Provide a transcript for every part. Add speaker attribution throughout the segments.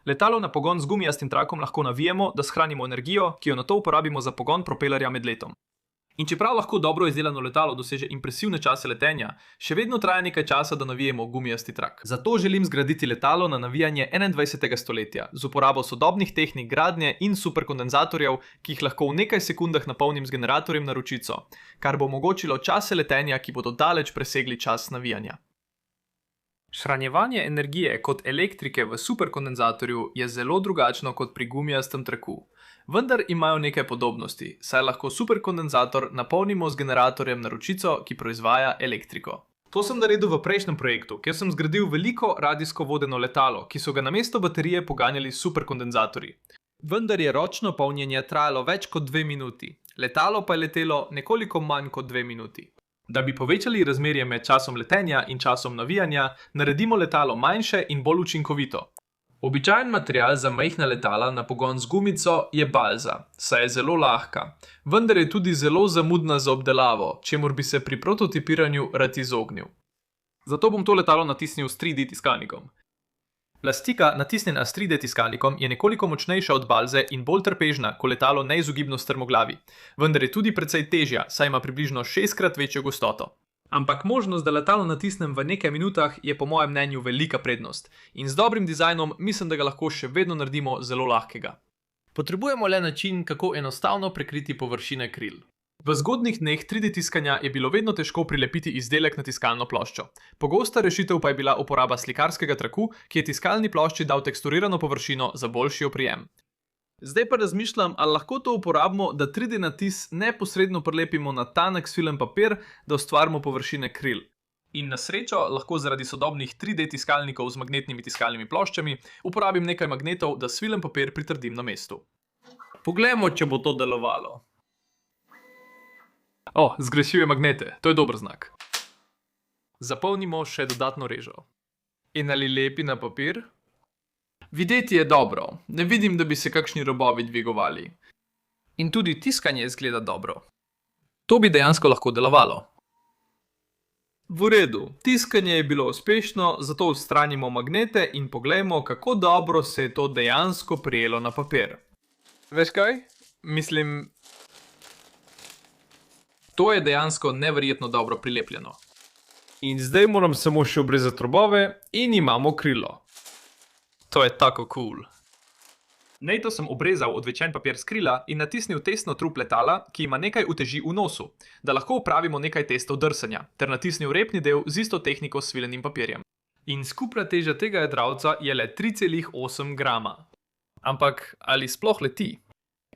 Speaker 1: Letalo na pogon z gumijastim trakom lahko navijemo, da shranimo energijo, ki jo nato uporabimo za pogon propelerja med letom. In čeprav lahko dobro izdelano letalo doseže impresivne čase letenja, še vedno traja nekaj časa, da navijemo gumijasti trak. Zato želim zgraditi letalo na navijanje 21. stoletja z uporabo sodobnih tehnik gradnje in superkondenzatorjev, ki jih lahko v nekaj sekundah napolnim z generatorjem na ročico, kar bo omogočilo čase letenja, ki bodo daleč presegli čas navijanja. Shranjevanje energije kot elektrike v superkondenzatorju je zelo drugačno kot pri gumijastem traku. Vendar imajo nekaj podobnosti, saj lahko superkondenzator napolnimo z generatorjem na ročico, ki proizvaja elektriko. To sem naredil v prejšnjem projektu, kjer sem zgradil veliko radijsko vodeno letalo, ki so ga namesto baterije poganjali superkondenzatorji. Vendar je ročno polnjenje trajalo več kot 2 minuti, letalo pa je letelo nekoliko manj kot 2 minuti. Da bi povečali razmerje med časom letenja in časom navijanja, naredimo letalo manjše in bolj učinkovito. Običajen material za majhna letala na pogon z gumico je balza, saj je zelo lahka, vendar je tudi zelo zamudna za obdelavo, čemur bi se pri prototipiranju rad izognil. Zato bom to letalo natisnil s 3D tiskalnikom. Plastika, natisnjena s 3D tiskalnikom, je nekoliko močnejša od balze in bolj trpežna, ko letalo neizogibno strmoglavi, vendar je tudi precej težja, saj ima približno 6-krat večjo gostoto. Ampak možnost, da letalo natisnem v nekaj minutah, je po mojem mnenju velika prednost in z dobrim dizajnom mislim, da ga lahko še vedno naredimo zelo lahkega. Potrebujemo le način, kako enostavno prekriti površine kril. V zgodnjih dneh 3D tiskanja je bilo vedno težko prilepiti izdelek na tiskalno ploščo. Pogosta rešitev pa je bila uporaba slikarskega traku, ki je tiskalni plošči dal teksturirano površino za boljši oprijem. Zdaj pa razmišljam, ali lahko to uporabimo, da 3D natis neposredno prilepimo na tanek svilen papir, da ustvarimo površine kril. In na srečo lahko zaradi sodobnih 3D tiskalnikov z magnetnimi tiskalnimi ploščami uporabim nekaj magnetov, da svilen papir pritrdim na mestu. Poglejmo, če bo to delovalo. Zgrešil je magnete, to je dober znak. Zapolnimo še dodatno režo. In ali lepi na papir? Videti je dobro, ne vidim, da bi se kakšni robovi dvigovali. In tudi tiskanje izgleda dobro. To bi dejansko lahko delovalo. V redu, tiskanje je bilo uspešno, zato odstranimo magnete in poglejmo, kako dobro se je to dejansko prijelo na papir. Veš kaj? Mislim, to je dejansko neverjetno dobro prilepljeno. In zdaj moram samo še obrezati robove in imamo krilo. To je tako cool. Nato sem obrezal odvečen papir s krila in natisnil testno trup letala, ki ima nekaj uteži v nosu, da lahko upravimo nekaj testov drsanja, ter natisnil repni del z isto tehniko s svilenim papirjem. In skupna teža tega jadralca je le 3,8 grama. Ampak ali sploh leti?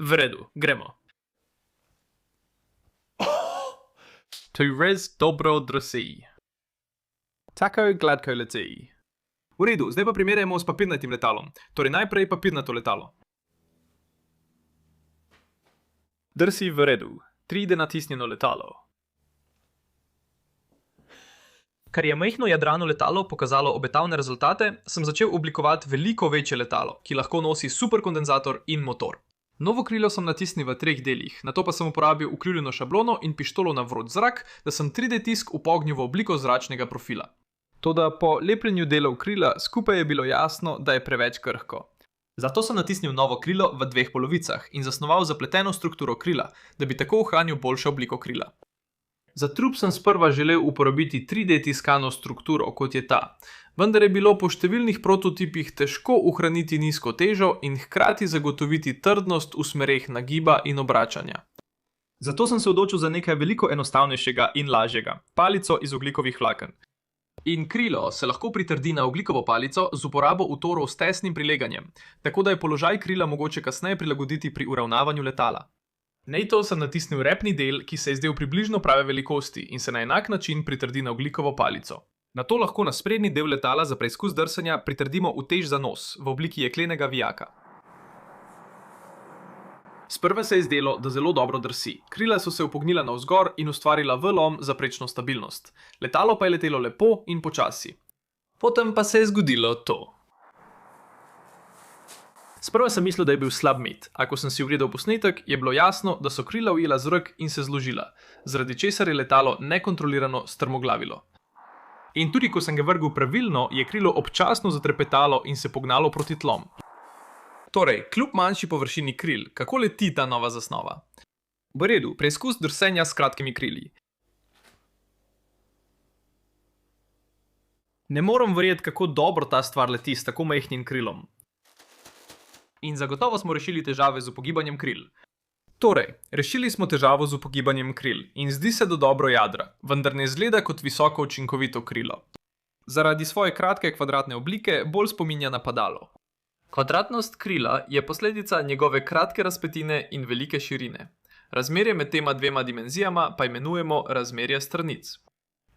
Speaker 1: V redu, gremo. To je res dobro drsi. Tako gladko leti. V redu, zdaj pa primerjamo s papirnatim letalom. Torej najprej papirnato letalo. Drsi v redu. 3D natisnjeno letalo. Ker je majhno jadrano letalo pokazalo obetavne rezultate, sem začel oblikovati veliko večje letalo, ki lahko nosi superkondenzator in motor. Novo krilo sem natisnil v 3 delih, nato pa sem uporabil ukrivljeno šablono in pištolo na vroč zrak, da sem 3D tisk upognil v obliko zračnega profila. Toda po lepljenju delov krila skupaj je bilo jasno, da je preveč krhko. Zato sem natisnil novo krilo v 2 polovicah in zasnoval zapleteno strukturo krila, da bi tako ohranil boljšo obliko krila. Za trup sem sprva želel uporabiti 3D tiskano strukturo, kot je ta, vendar je bilo po številnih prototipih težko ohraniti nizko težo in hkrati zagotoviti trdnost v smereh nagiba in obračanja. Zato sem se odločil za nekaj veliko enostavnejšega in lažjega, palico iz ogljikovih vlaken. In krilo se lahko pritrdi na ogljikovo palico z uporabo utorov s tesnim prileganjem, tako da je položaj krila mogoče kasneje prilagoditi pri uravnavanju letala. Nato sem natisnil repni del, ki se je zdel približno prave velikosti in se na enak način pritrdi na ogljikovo palico. Nato lahko na sprednji del letala za preizkus drsanja pritrdimo utež za nos v obliki jeklenega vijaka. Sprva se je zdelo, da zelo dobro drsi. Krila so se upognila navzgor in ustvarila V-lom za prečno stabilnost. Letalo pa je letelo lepo in počasi. Potem pa se je zgodilo to. Sprva sem mislil, da je bil slab met, a ko sem si ogledal posnetek, je bilo jasno, da so krila ujela zrak in se zložila, zaradi česar je letalo nekontrolirano strmoglavilo. In tudi ko sem ga vrgel pravilno, je krilo občasno zatrepetalo in se pognalo proti tlom. Torej, kljub manjši površini kril, kako leti ta nova zasnova? V redu, preizkus drsenja s kratkimi krili. Ne morem verjeti, kako dobro ta stvar leti s tako majhnim krilom. In zagotovo smo rešili težave z upogibanjem kril. Torej, rešili smo težavo z upogibanjem kril in zdi se do dobro jadra, vendar ne izgleda kot visoko učinkovito krilo. Zaradi svoje kratke kvadratne oblike bolj spominja na padalo. Kvadratnost krila je posledica njegove kratke razpetine in velike širine. Razmerje med tema dvema dimenzijama pa imenujemo razmerje stranic.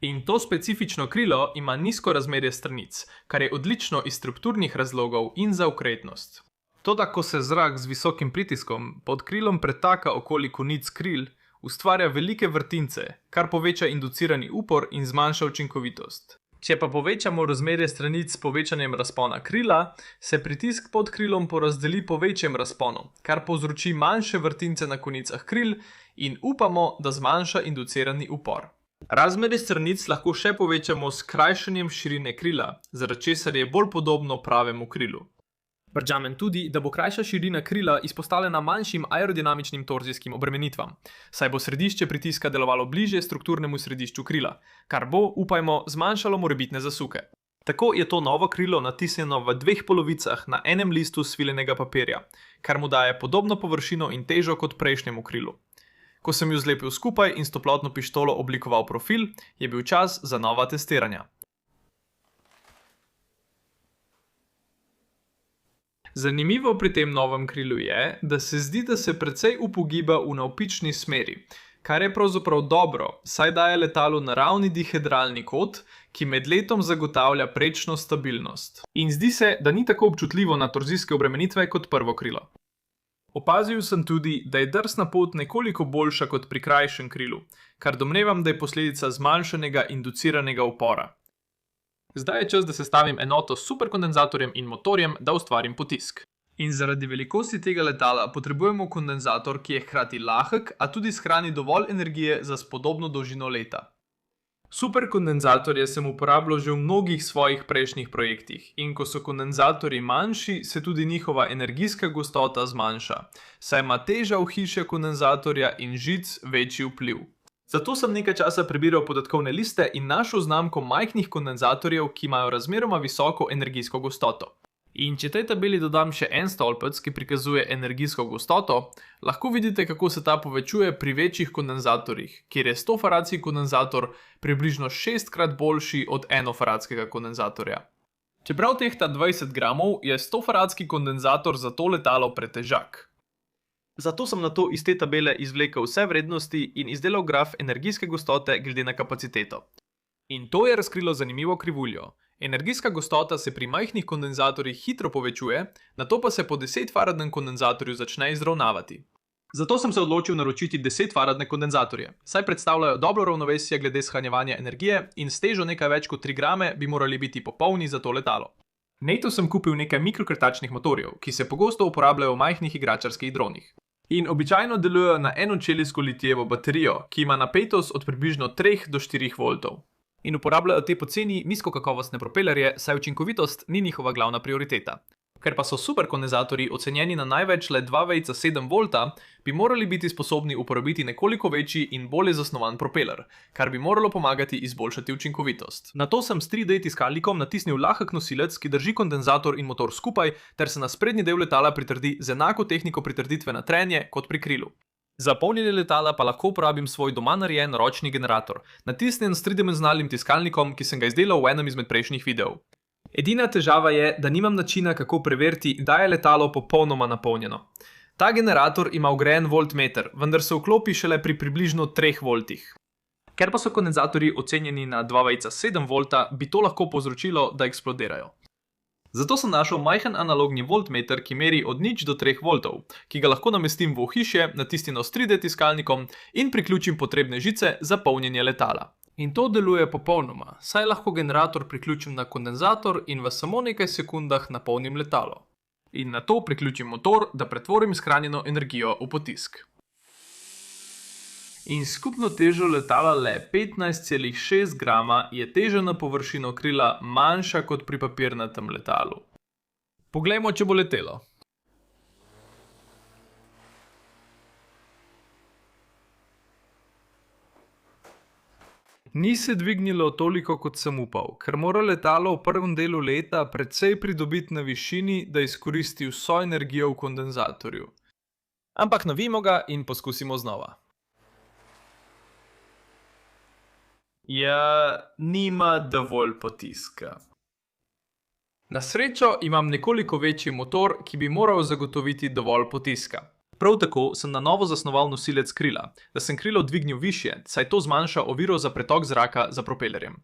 Speaker 1: In to specifično krilo ima nizko razmerje stranic, kar je odlično iz strukturnih razlogov in za okretnost. Toda, ko se zrak z visokim pritiskom pod krilom pretaka okoli konic kril, ustvarja velike vrtince, kar poveča inducirani upor in zmanjša učinkovitost. Če pa povečamo razmerje stranic s povečanjem razpona krila, se pritisk pod krilom porazdeli po večjem razponu, kar povzroči manjše vrtince na konicah kril in upamo, da zmanjša inducirani upor. Razmerje stranic lahko še povečamo s krajšanjem širine krila, zaradi česar je bolj podobno pravemu krilu. Verjamem tudi, da bo krajša širina krila izpostavljena manjšim aerodinamičnim torzijskim obremenitvam, saj bo središče pritiska delovalo bližje strukturnemu središču krila, kar bo, upajmo, zmanjšalo morebitne zasuke. Tako je to novo krilo natisnjeno v dveh polovicah na enem listu sviljenega papirja, kar mu daje podobno površino in težo kot prejšnjemu krilu. Ko sem ju zlepil skupaj in s toplotno pištolo oblikoval profil, je bil čas za nova testiranja. Zanimivo pri tem novem krilu je, da se zdi, da se precej upogiba v navpični smeri, kar je pravzaprav dobro, saj daje letalu naravni dihedralni kot, ki med letom zagotavlja prečno stabilnost. In zdi se, da ni tako občutljivo na torzijske obremenitve kot prvo krilo. Opazil sem tudi, da je drsna pot nekoliko boljša kot pri krajšem krilu, kar domnevam, da je posledica zmanjšanega induciranega upora. Zdaj je čas, da sestavim enoto s superkondenzatorjem in motorjem, da ustvarim potisk. In zaradi velikosti tega letala potrebujemo kondenzator, ki je hkrati lahek, a tudi shrani dovolj energije za spodobno dolžino leta. Superkondenzatorje sem uporabljal že v mnogih svojih prejšnjih projektih in ko so kondenzatorji manjši, se tudi njihova energijska gostota zmanjša, saj ima teža ohišja kondenzatorja in žic večji vpliv. Zato sem nekaj časa prebiral podatkovne liste in našel znamko majhnih kondenzatorjev, ki imajo razmeroma visoko energijsko gostoto. In če tej tabeli dodam še en stolpec, ki prikazuje energijsko gostoto, lahko vidite, kako se ta povečuje pri večjih kondenzatorjih, kjer je 100-faradski kondenzator približno 6-krat boljši od 1-faradskega kondenzatorja. Čeprav tehta 20 gramov, je 100-faradski kondenzator za to letalo pretežak. Zato sem nato iz te tabele izvlekel vse vrednosti in izdelal graf energijske gostote glede na kapaciteto. In to je razkrilo zanimivo krivuljo. Energijska gostota se pri majhnih kondenzatorjih hitro povečuje, nato pa se po 10-faradnem kondenzatorju začne izravnavati. Zato sem se odločil naročiti 10-faradne kondenzatorje, saj predstavljajo dobro ravnovesje glede shranjevanja energije in s težo nekaj več kot 3 grame bi morali biti popolni za to letalo. Nato sem kupil nekaj mikrokrtačnih motorjev, ki se pogosto uporabljajo v majhnih igračarskih dronih. In običajno delujejo na enočelijsko litijevo baterijo, ki ima napetost od približno 3 do 4 voltov. In uporabljajo te poceni nizkokakovostne propelerje, saj učinkovitost ni njihova glavna prioriteta. Ker pa so superkondenzatorji ocenjeni na največ le 2,7 volta, bi morali biti sposobni uporabiti nekoliko večji in bolje zasnovan propeler, kar bi moralo pomagati izboljšati učinkovitost. Nato sem s 3D tiskalnikom natisnil lahek nosilec, ki drži kondenzator in motor skupaj, ter se na sprednji del letala pritrdi z enako tehniko pritrditve na trenje kot pri krilu. Za polnjenje letala pa lahko uporabim svoj doma narejen ročni generator, natisnjen s tridimenzionalnim tiskalnikom, ki sem ga izdelal v enem izmed prejšnjih videov. Edina težava je, da nimam načina, kako preveriti, da je letalo popolnoma napolnjeno. Ta generator ima vgrajen voltmeter, vendar se vklopi šele pri približno 3 voltih. Ker pa so kondenzatorji ocenjeni na 2,7 volta, bi to lahko povzročilo, da eksplodirajo. Zato sem našel majhen analogni voltmeter, ki meri od 0 do 3 voltov, ki ga lahko namestim v ohišje, natisnjeno s 3D tiskalnikom in priključim potrebne žice za polnjenje letala. In to deluje popolnoma, saj lahko generator priključim na kondenzator in v samo nekaj sekundah napolnim letalo. In nato priključim motor, da pretvorim shranjeno energijo v potisk. In skupno težo letala le 15,6 grama je teža na površino krila manjša kot pri papirnatem letalu. Poglejmo, če bo letelo. Ni se dvignilo toliko, kot sem upal, ker mora letalo v prvem delu leta precej pridobiti na višini, da izkoristi vso energijo v kondenzatorju.
Speaker 2: Ampak navijmo ga in poskusimo znova.
Speaker 3: Ja, nima dovolj potiska.
Speaker 1: Na srečo imam nekoliko večji motor, ki bi moral zagotoviti dovolj potiska. Prav tako sem na novo zasnoval nosilec krila, da sem krilo dvignil višje, saj to zmanjša oviro za pretok zraka za propelerjem.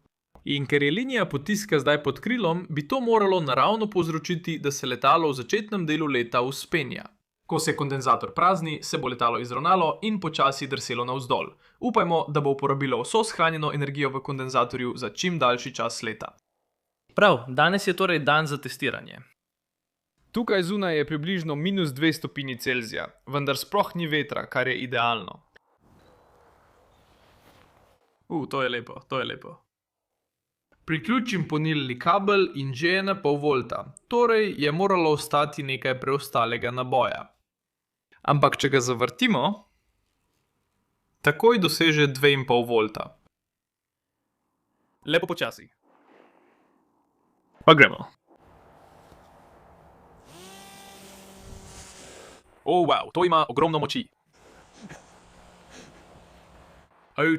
Speaker 1: In ker je linija potiska zdaj pod krilom, bi to moralo naravno povzročiti, da se letalo v začetnem delu leta vzpenja. Ko se kondenzator prazni, se bo letalo izravnalo in počasi drselo navzdol. Upajmo, da bo uporabilo vso shranjeno energijo v kondenzatorju za čim daljši čas leta.
Speaker 2: Prav, danes je torej dan za testiranje.
Speaker 1: Tukaj zunaj je približno -2 stopinji Celzija, vendar sploh ni vetra, kar je idealno.
Speaker 3: To je lepo, to je lepo.
Speaker 1: Priključim polnilni kabel in že je na pol volta, torej je moralo ostati nekaj preostalega naboja. Ampak če ga zavrtimo, takoj doseže 2,5 volta.
Speaker 2: Lepo počasi.
Speaker 3: Pa gremo.
Speaker 2: Wow, to ima ogromno moči.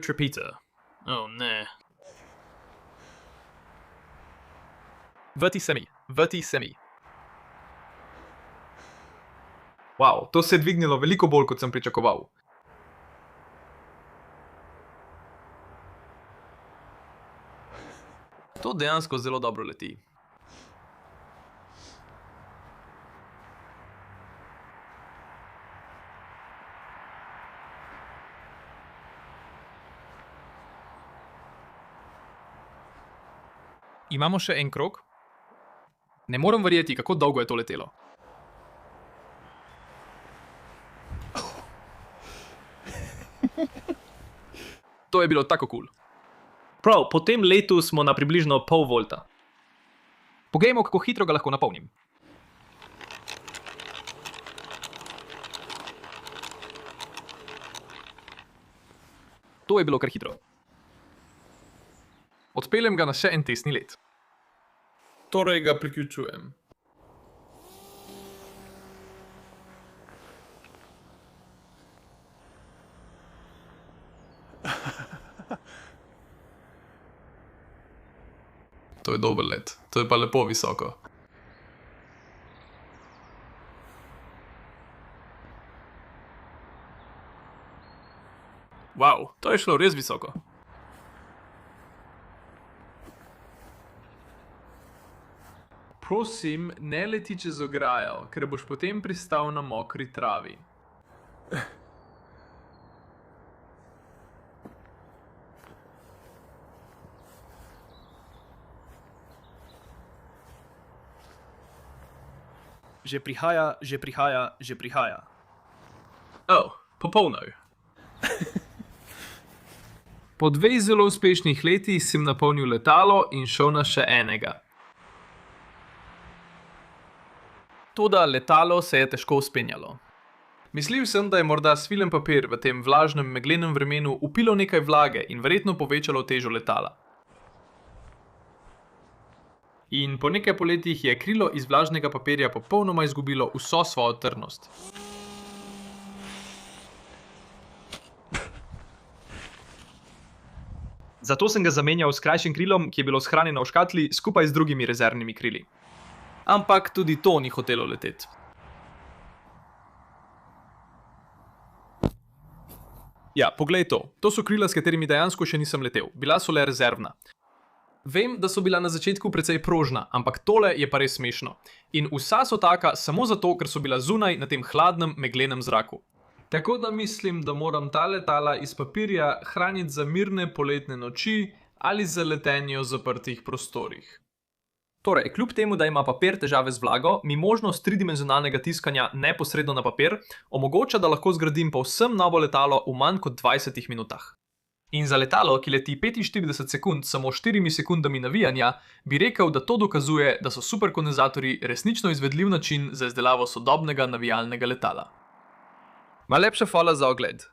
Speaker 3: Trapita. Ne.
Speaker 2: Vrti se mi.
Speaker 1: Wow, to se je dvignilo veliko bolj, kot sem pričakoval.
Speaker 2: To dejansko zelo dobro leti. Imamo še en krog. Ne morem verjeti, kako dolgo je to letelo. To je bilo tako kul.
Speaker 3: Prav, po tem letu smo na približno pol volta.
Speaker 2: Poglejmo, kako hitro ga lahko napolnim. To je bilo kar hitro. Odpeljem ga na še en testni let.
Speaker 1: Torej ga priključujem. To je dober let, to je pa lepo visoko.
Speaker 2: Wow, to je šlo res visoko.
Speaker 1: Prosim, ne leti čez ograjo, ker boš potem pristal na mokri travi.
Speaker 2: Že prihaja.
Speaker 3: Popolno.
Speaker 1: Po 2 zelo uspešnih letih sem napolnil letalo in šel na še enega.
Speaker 2: Toda letalo se je težko vzpenjalo.
Speaker 1: Mislil sem, da je morda svilen papir v tem vlažnem meglenem vremenu upilo nekaj vlage in verjetno povečalo težo letala. In po nekaj poletjih je krilo iz vlažnega papirja popolnoma izgubilo vso svojo trdnost.
Speaker 2: Zato sem ga zamenjal s krajšim krilom, ki je bilo shranjeno v škatli skupaj z drugimi rezervnimi krili.
Speaker 1: Ampak tudi to ni hotelo leteti.
Speaker 2: Ja, poglej to. To so krila, s katerimi dejansko še nisem letel. Bila so le rezervna.
Speaker 1: Vem, da so bila na začetku precej prožna, ampak tole je pa res smešno. In vsa so taka samo zato, ker so bila zunaj na tem hladnem, meglenem zraku. Tako da mislim, da moram ta letala iz papirja hraniti za mirne poletne noči ali za letenje v zaprtih prostorih.
Speaker 2: Torej, kljub temu, da ima papir težave z vlago, mi možnost tridimenzionalnega tiskanja neposredno na papir omogoča, da lahko zgradim povsem novo letalo v manj kot 20 minutah. In za letalo, ki leti 45 sekund samo 4 sekundami navijanja, bi rekel, da to dokazuje, da so superkondenzatorji resnično izvedljiv način za izdelavo sodobnega navijalnega letala.
Speaker 1: Najlepša hvala za ogled.